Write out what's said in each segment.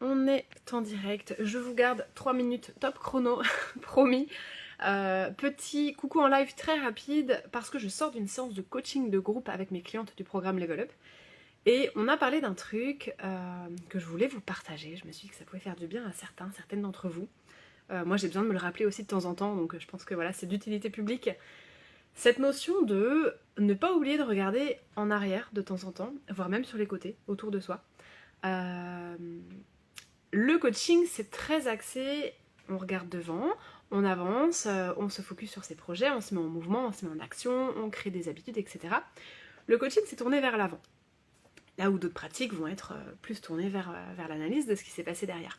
On est en direct, je vous garde 3 minutes top chrono, promis. Petit coucou en live très rapide parce que je sors d'une séance de coaching de groupe avec mes clientes du programme Level Up. Et on a parlé d'un truc que je voulais vous partager. Je me suis dit que ça pouvait faire du bien à certaines d'entre vous. Moi j'ai besoin de me le rappeler aussi de temps en temps, donc je pense que voilà, c'est d'utilité publique. Cette notion de ne pas oublier de regarder en arrière de temps en temps, voire même sur les côtés, autour de soi. Le coaching, c'est très axé, on regarde devant, on avance, on se focus sur ses projets, on se met en mouvement, on se met en action, on crée des habitudes, etc. Le coaching, c'est tourné vers l'avant. Là où d'autres pratiques vont être plus tournées vers l'analyse de ce qui s'est passé derrière.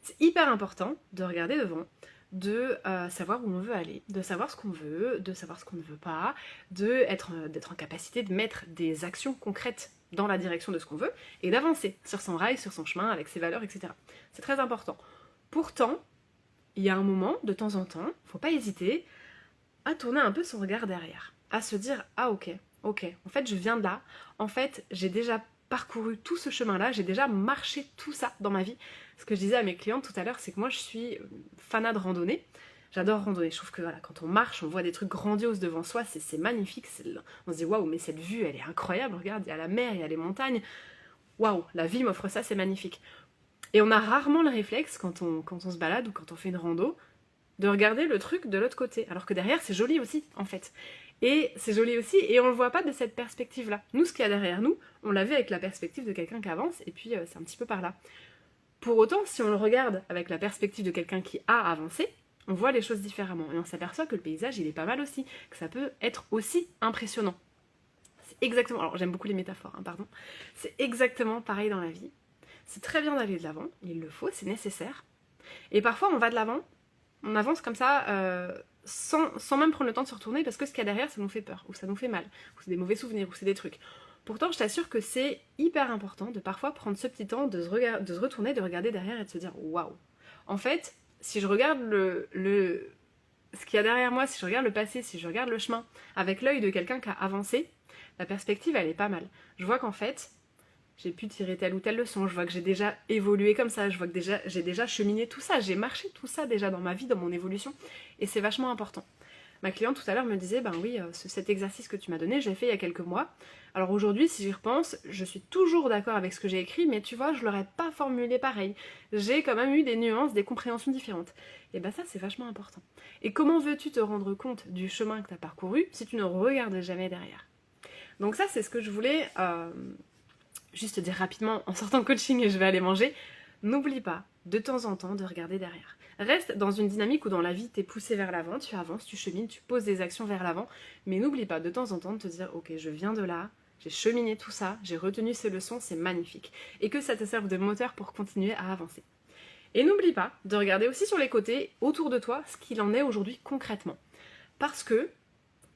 C'est hyper important de regarder devant, de savoir où on veut aller, de savoir ce qu'on veut, de savoir ce qu'on ne veut pas, d'être en capacité de mettre des actions concrètes dans la direction de ce qu'on veut et d'avancer sur son rail, sur son chemin, avec ses valeurs, etc. C'est très important. Pourtant, il y a un moment, de temps en temps, faut pas hésiter à tourner un peu son regard derrière, à se dire « Ah ok, en fait je viens de là, en fait j'ai déjà parcouru tout ce chemin-là, j'ai déjà marché tout ça dans ma vie. » Ce que je disais à mes clientes tout à l'heure, c'est que moi je suis fanat de randonnée. J'adore randonner, je trouve que voilà, quand on marche, on voit des trucs grandioses devant soi, c'est magnifique, on se dit waouh, mais cette vue elle est incroyable, regarde, il y a la mer, il y a les montagnes, waouh, la vie m'offre ça, c'est magnifique. Et on a rarement le réflexe quand on se balade ou quand on fait une rando, de regarder le truc de l'autre côté, alors que derrière c'est joli aussi en fait. Et c'est joli aussi, et on le voit pas de cette perspective-là. Nous, ce qu'il y a derrière nous, on l'a vu avec la perspective de quelqu'un qui avance, et puis c'est un petit peu par là. Pour autant, si on le regarde avec la perspective de quelqu'un qui a avancé, on voit les choses différemment, et on s'aperçoit que le paysage, il est pas mal aussi, que ça peut être aussi impressionnant. C'est exactement, alors j'aime beaucoup les métaphores, hein, pardon, c'est exactement pareil dans la vie. C'est très bien d'aller de l'avant, il le faut, c'est nécessaire, et parfois on va de l'avant, on avance comme ça, sans même prendre le temps de se retourner, parce que ce qu'il y a derrière, ça nous fait peur, ou ça nous fait mal, ou c'est des mauvais souvenirs, ou c'est des trucs. Pourtant, je t'assure que c'est hyper important de parfois prendre ce petit temps, de se retourner, de regarder derrière et de se dire waouh. En fait, si je regarde ce qu'il y a derrière moi, si je regarde le passé, si je regarde le chemin avec l'œil de quelqu'un qui a avancé, la perspective elle est pas mal. Je vois qu'en fait, j'ai pu tirer telle ou telle leçon, je vois que j'ai déjà évolué comme ça, je vois que j'ai déjà cheminé tout ça, j'ai marché tout ça déjà dans ma vie, dans mon évolution, et c'est vachement important. Ma cliente tout à l'heure me disait, ben oui, cet exercice que tu m'as donné, je l'ai fait il y a quelques mois. Alors aujourd'hui, si j'y repense, je suis toujours d'accord avec ce que j'ai écrit, mais tu vois, je l'aurais pas formulé pareil. J'ai quand même eu des nuances, des compréhensions différentes. Et ben ça, c'est vachement important. Et comment veux-tu te rendre compte du chemin que tu as parcouru si tu ne regardes jamais derrière? Donc ça, c'est ce que je voulais juste dire rapidement en sortant de coaching et je vais aller manger. N'oublie pas de temps en temps de regarder derrière. Reste dans une dynamique où dans la vie t'es poussé vers l'avant, tu avances, tu chemines, tu poses des actions vers l'avant, mais n'oublie pas de temps en temps de te dire ok, je viens de là, j'ai cheminé tout ça, j'ai retenu ces leçons, c'est magnifique. Et que ça te serve de moteur pour continuer à avancer. Et n'oublie pas de regarder aussi sur les côtés, autour de toi, ce qu'il en est aujourd'hui concrètement. Parce que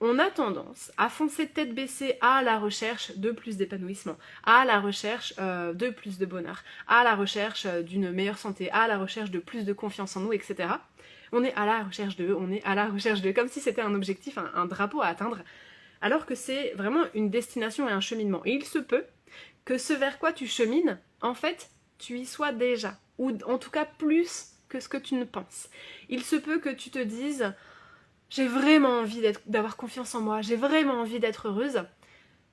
on a tendance à foncer tête baissée à la recherche de plus d'épanouissement, à la recherche de plus de bonheur, à la recherche d'une meilleure santé, à la recherche de plus de confiance en nous, etc. On est à la recherche de, comme si c'était un objectif, un drapeau à atteindre, alors que c'est vraiment une destination et un cheminement. Et il se peut que ce vers quoi tu chemines, en fait, tu y sois déjà, ou en tout cas plus que ce que tu ne penses. Il se peut que tu te dises j'ai vraiment envie d'avoir confiance en moi, j'ai vraiment envie d'être heureuse,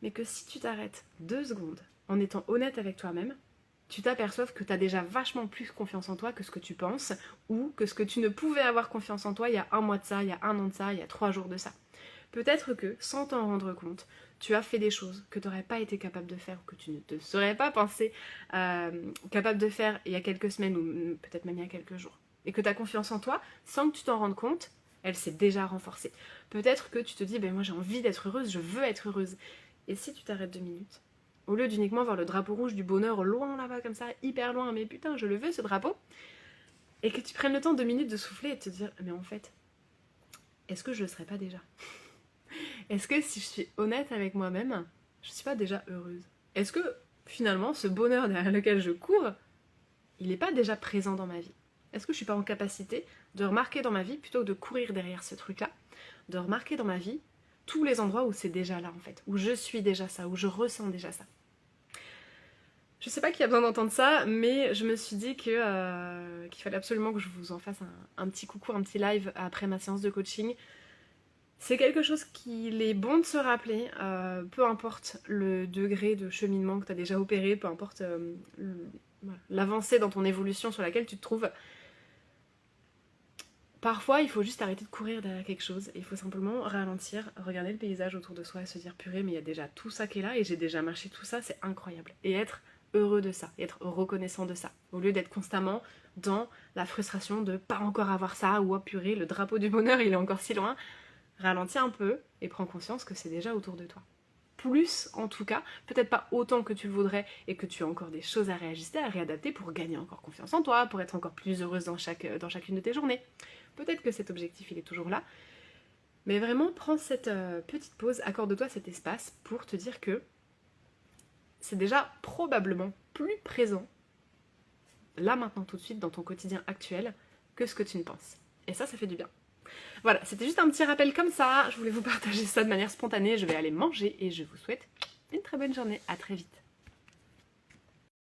mais que si tu t'arrêtes 2 secondes en étant honnête avec toi-même, tu t'aperçoives que tu as déjà vachement plus confiance en toi que ce que tu penses, ou que ce que tu ne pouvais avoir confiance en toi il y a un mois de ça, il y a un an de ça, il y a 3 jours de ça. Peut-être que, sans t'en rendre compte, tu as fait des choses que tu n'aurais pas été capable de faire, ou que tu ne te serais pas pensé capable de faire il y a quelques semaines, ou peut-être même il y a quelques jours. Et que ta confiance en toi, sans que tu t'en rendes compte, elle s'est déjà renforcée. Peut-être que tu te dis, ben moi j'ai envie d'être heureuse, je veux être heureuse. Et si tu t'arrêtes 2 minutes, au lieu d'uniquement voir le drapeau rouge du bonheur loin là-bas comme ça, hyper loin, mais putain je le veux ce drapeau, et que tu prennes le temps 2 minutes de souffler et de te dire, mais en fait, est-ce que je le serais pas déjà? Est-ce que si je suis honnête avec moi-même, je suis pas déjà heureuse? Est-ce que finalement ce bonheur derrière lequel je cours, il n'est pas déjà présent dans ma vie? Est-ce que je suis pas en capacité de remarquer dans ma vie, plutôt que de courir derrière ce truc-là, de remarquer dans ma vie tous les endroits où c'est déjà là en fait, où je suis déjà ça, où je ressens déjà ça. Je sais pas qui a besoin d'entendre ça, mais je me suis dit qu'il fallait absolument que je vous en fasse un petit coucou, un petit live après ma séance de coaching. C'est quelque chose qu'il est bon de se rappeler, peu importe le degré de cheminement que tu as déjà opéré, peu importe l'avancée dans ton évolution sur laquelle tu te trouves. Parfois, il faut juste arrêter de courir derrière quelque chose, et il faut simplement ralentir, regarder le paysage autour de soi et se dire purée, mais il y a déjà tout ça qui est là, et j'ai déjà marché tout ça, c'est incroyable. Et être heureux de ça, et être reconnaissant de ça, au lieu d'être constamment dans la frustration de pas encore avoir ça, ou oh purée, le drapeau du bonheur il est encore si loin. Ralentis un peu et prends conscience que c'est déjà autour de toi. Plus en tout cas, peut-être pas autant que tu le voudrais et que tu as encore des choses à réajuster, à réadapter pour gagner encore confiance en toi, pour être encore plus heureuse dans chacune de tes journées. Peut-être que cet objectif il est toujours là, mais vraiment prends cette petite pause, accorde-toi cet espace pour te dire que c'est déjà probablement plus présent, là maintenant tout de suite dans ton quotidien actuel, que ce que tu ne penses. Et ça fait du bien. Voilà, c'était juste un petit rappel comme ça, je voulais vous partager ça de manière spontanée, je vais aller manger et je vous souhaite une très bonne journée, à très vite.